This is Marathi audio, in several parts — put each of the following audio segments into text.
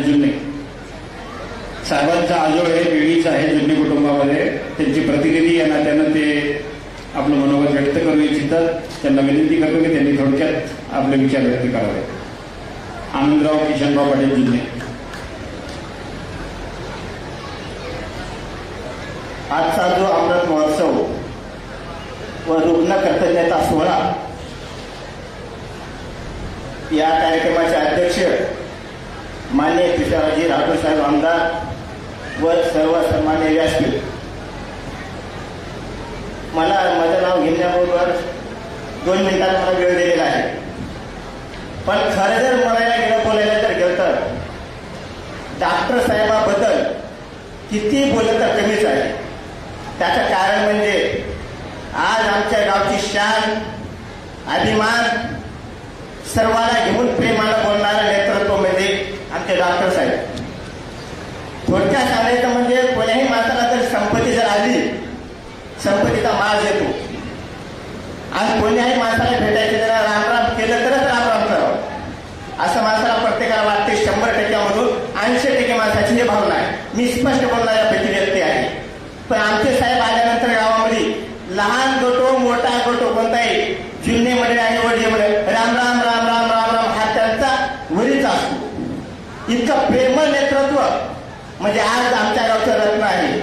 जुन्ने साहेबांचा आजोळ हे पिढीचं आहे जुन्ने कुटुंबामध्ये. त्यांची प्रतिनिधी या नात्यानं ते आपलं मनोगत व्यक्त करू इच्छितात. त्यांना विनंती करतो की त्यांनी थोडक्यात आपले विचार व्यक्त करावे. आनंदराव किशनराव पाटील जुन्ने. आजचा जो अमृत महोत्सव व रुग्ण कृतज्ञता सोहळा, या कार्यक्रमाचे अध्यक्ष माननीय तुषारजी राठोड साहेब आमदार व सर्व सन्मान्य व्यासपीठ, मला माझं नाव घेण्याबरोबर 2 मिनिटात मला वेळ दिलेला आहे. पण खरं जर बोलायला तर गेलं तर डॉक्टर साहेबाबद्दल किती बोललं तर कमीच आहे. त्याचं कारण म्हणजे आज आमच्या गावची शान, अभिमान, सर्वांना घेऊन प्रेमाला बोलणारं नेतृत्व म्हणजे आमचे डॉक्टर साहेब. थोडक्यात सांगायचं म्हणजे कोण्याही माणसाला जर संपत्ती जर आली, संपत्तीचा माज येतो. आज कोण्याही माणसाला भेटायचं जरा रामराम केलं तरच रामराम करावं असं माणसाला प्रत्येकाला वाटते. 100% मधून 80% माणसाची ही भावना आहे. मी स्पष्ट बोलणाऱ्यापैकी व्यक्ती आहे. पण आमचे साहेब आल्यानंतर गावामध्ये लहान गटो मोठा गटो कोणताही जुन्ने मध्ये आणि वडील मध्ये राम राम राम राम राम राम हा त्यांचा वरीच असतो. इतकं प्रेमळ नेतृत्व म्हणजे आज आमच्या गावचं रत्न आहे.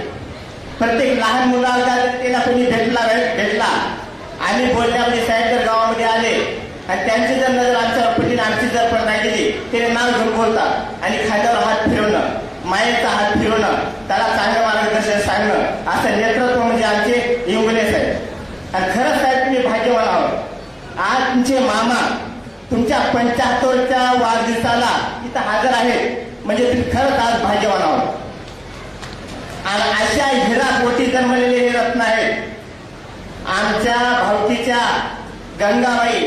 प्रत्येक लहान मुलाला त्याला कोणी भेटला आणि बोलण्यामध्ये साहेब जर गावामध्ये आले आणि त्यांची जर नजर आमच्या पटीने आमची जर पण नाही गेली, त्याने नाव घेऊन बोलतात आणि खांद्यावर हात फिरवणं, मायेचा हात फिरवणं, त्याला चांगलं मार्गदर्शन सांगणं, असं नेतृत्व म्हणजे आमचे इंगुले साहेब. आणि खरंच साहेब तुम्ही भाग्यवान आहोत. आज तुमचे मामा तुमच्या 75च्या वाढदिवसाला इथं हजर आहेत म्हणजे तुम्ही खरंच आज भाग्यवान आहोत. आणि अशा हिरा पोटी जन्मलेले हे रत्न आहेत. आमच्या भावकीच्या गंगाबाई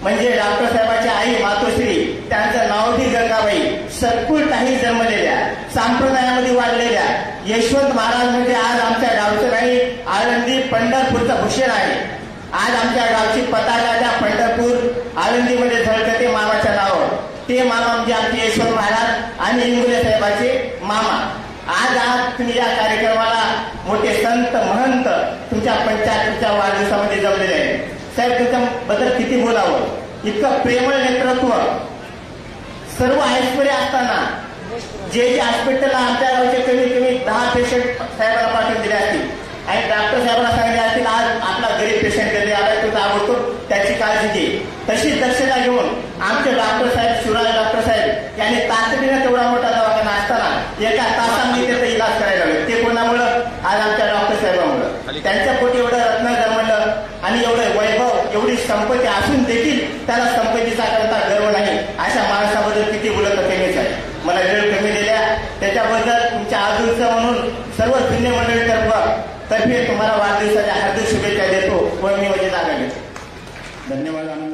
म्हणजे डॉक्टर साहेबांच्या आई मातोश्री, त्यांचं नाव बी गंगाबाई, सत्पुरुषाही जन्मलेल्या, संप्रदायामध्ये वाढलेल्या यशवंत महाराज म्हणजे आज आमच्या गावचं नाही, आळंदी पंढरपूरचं भूषण आहे. आज आमच्या गावची पताका त्या पंढरपूर आळंदीमध्ये झळकते मामाच्या नावावर. ते मामा म्हणजे आमचे यशवंत महाराज आणि इंगुले साहेबाचे मामा. आज तुम्ही या कार्यक्रमाला मोठे संत महंत तुमच्या 75च्या वाढदिवसामध्ये जमलेले आहेत. साहेब तुमच्याबद्दल किती बोलावं. इतकं प्रेमळ नेतृत्व. सर्व ऐश्वर्य असताना जे हॉस्पिटलला आमच्या गावचे कमी 10 पेशंट साहेबांना पाठवून दिले असतील आणि डॉक्टर साहेबांना सांगितले असतील आज आपला गरीब पेशंट कधी आला तो ताबडतोब त्याची काळजी घे. तशी दक्षता घेऊन आमचे डॉक्टर साहेब शिवराज डॉक्टर साहेब यांनी तातडीनं तेवढा मोठा दवाखाना असताना एका तासामध्ये त्याचा इलाज करायला हवे. ते कोणामुळं? आज आमच्या डॉक्टर साहेबांमुळं. त्यांच्या पोटी एवढं रत्न जन्मलं आणि एवढं वैभव, एवढी संपत्ती असून देखील त्याला संपत्तीचा करता गर्व नाही. अशा माणसाबद्दल किती बोलत कमीच आहे. मला वेळ कमी दिल्या त्याच्याबद्दल तुमच्या आजूचं म्हणून सर्व जुन्ने मंडळी तर्फे तुम्हाला वाढदिवसाच्या हार्दिक शुभेच्छा देतो व मी म्हणजे जागा घेतो. धन्यवाद.